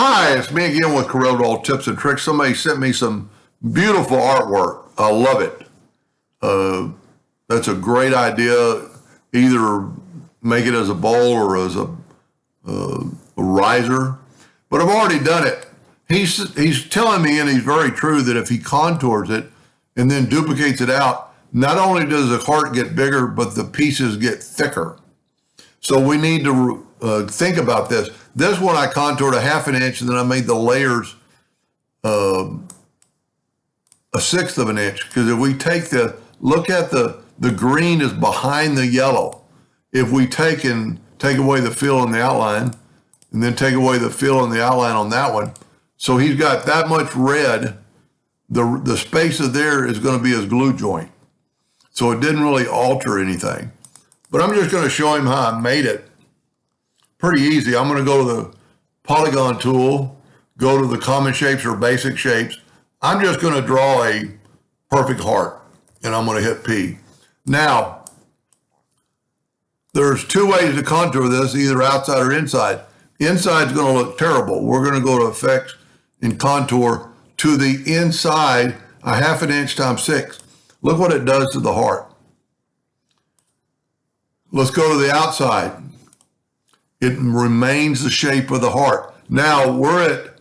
Hi, it's me again with CorelDraw Tips and Tricks. Somebody sent me some beautiful artwork. I love it. That's a great idea. Either make it as a bowl or as a riser. But I've already done it. He's telling me, and he's very true, that if he contours it and then duplicates it out, not only does the heart get bigger, but the pieces get thicker. So we need to think about this. This one I contoured a 1/2 inch, and then I made the layers a 1/6 of an inch. Because if we take look at the green is behind the yellow. If we take away the fill in the outline, and then take away the fill in the outline on that one, so he's got that much red, the space of there is going to be his glue joint. So it didn't really alter anything. But I'm just going to show him how I made it. Pretty easy. I'm going to go to the polygon tool, go to the common shapes or basic shapes. I'm just going to draw a perfect heart, and I'm going to hit P. Now, there's two ways to contour this, either outside or inside. Inside's going to look terrible. We're going to go to Effects and Contour to the inside, a 1/2 inch times 6. Look what it does to the heart. Let's go to the outside. It remains the shape of the heart. Now let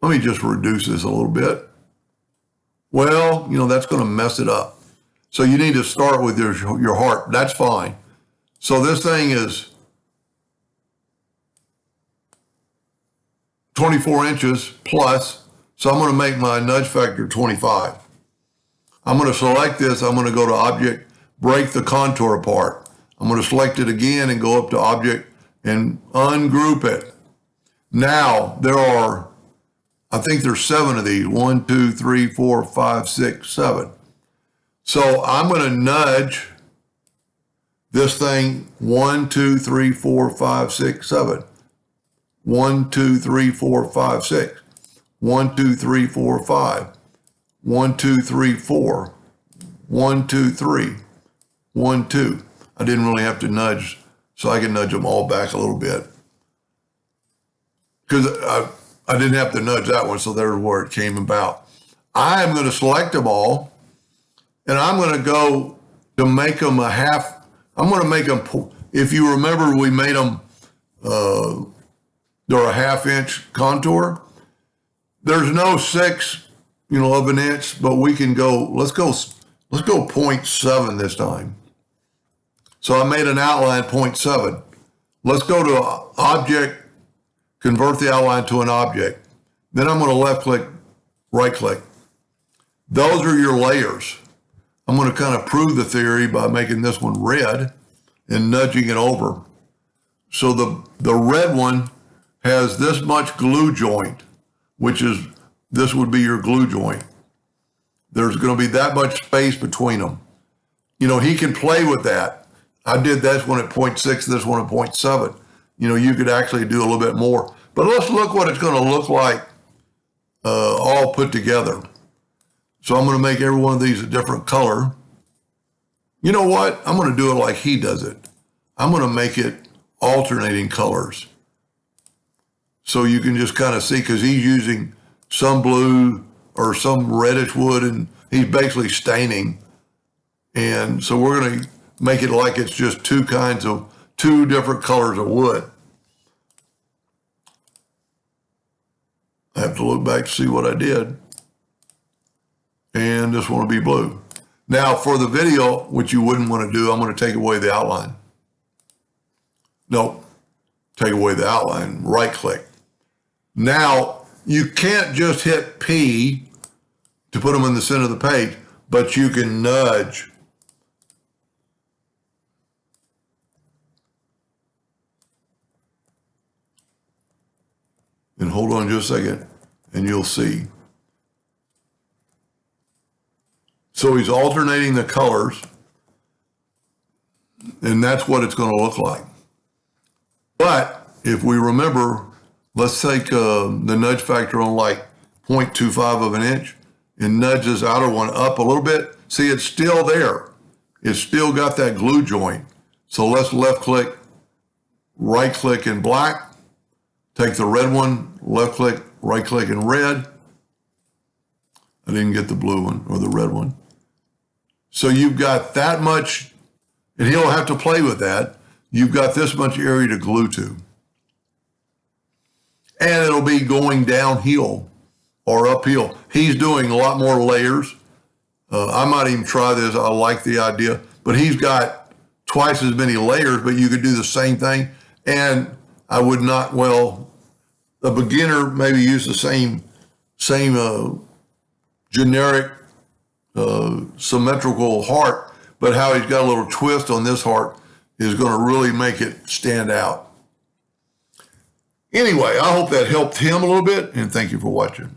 me just reduce this a little bit. Well, that's going to mess it up. So you need to start with your heart. That's fine. So this thing is 24 inches plus. So I'm going to make my nudge factor 25. I'm going to select this. I'm going to go to Object, break the contour apart. I'm going to select it again and go up to Object and ungroup it. Now, I think there's 7 of these. 1, 2, 3, 4, 5, 6, 7. So I'm going to nudge this thing 1, 2, 3, 4, 5, 6, 7. 1, 2, 3, 4, 5, 6. 1, 2, 3, 4, 5. 1, 2, 3, 4. 1, 2, 3. 1, 2. I didn't really have to nudge, so I can nudge them all back a little bit. Because I didn't have to nudge that one, so there's where it came about. I am going to select them all, and I'm going to go to make them a half. I'm going to make them, if you remember, we made them, they're a 1/2 inch contour. There's no 6, of an inch, but we can go, let's go 0.7 this time. So I made an outline 0.7. Let's go to Object, convert the outline to an object. Then I'm going to left click, right click. Those are your layers. I'm going to kind of prove the theory by making this one red and nudging it over. So the red one has this much glue joint, this would be your glue joint. There's going to be that much space between them. He can play with that. I did this one at 0.6, this one at 0.7. You could actually do a little bit more. But let's look what it's going to look like all put together. So I'm going to make every one of these a different color. You know what? I'm going to do it like he does it. I'm going to make it alternating colors. So you can just kind of see, because he's using some blue or some reddish wood, and he's basically staining. And so we're going to make it like it's just two different colors of wood. I have to look back to see what I did. And this one will be blue. Now for the video, which you wouldn't want to do, I'm going to take away the outline. Nope, take away the outline, right click. Now you can't just hit P to put them in the center of the page, but you can nudge. And hold on just a second, and you'll see. So he's alternating the colors, and that's what it's going to look like. But if we remember, let's take the nudge factor on like 0.25 of an inch and nudge this outer one up a little bit. See, it's still there. It's still got that glue joint. So let's left click, right click in black, take the red one, left click, right click, and red. I didn't get the blue one or the red one. So you've got that much, and he'll have to play with that. You've got this much area to glue to. And it'll be going downhill or uphill. He's doing a lot more layers. I might even try this. I like the idea. But he's got twice as many layers, but you could do the same thing. And I would not, well, a beginner maybe use the same generic symmetrical heart, but how he's got a little twist on this heart is going to really make it stand out. Anyway, I hope that helped him a little bit, and thank you for watching.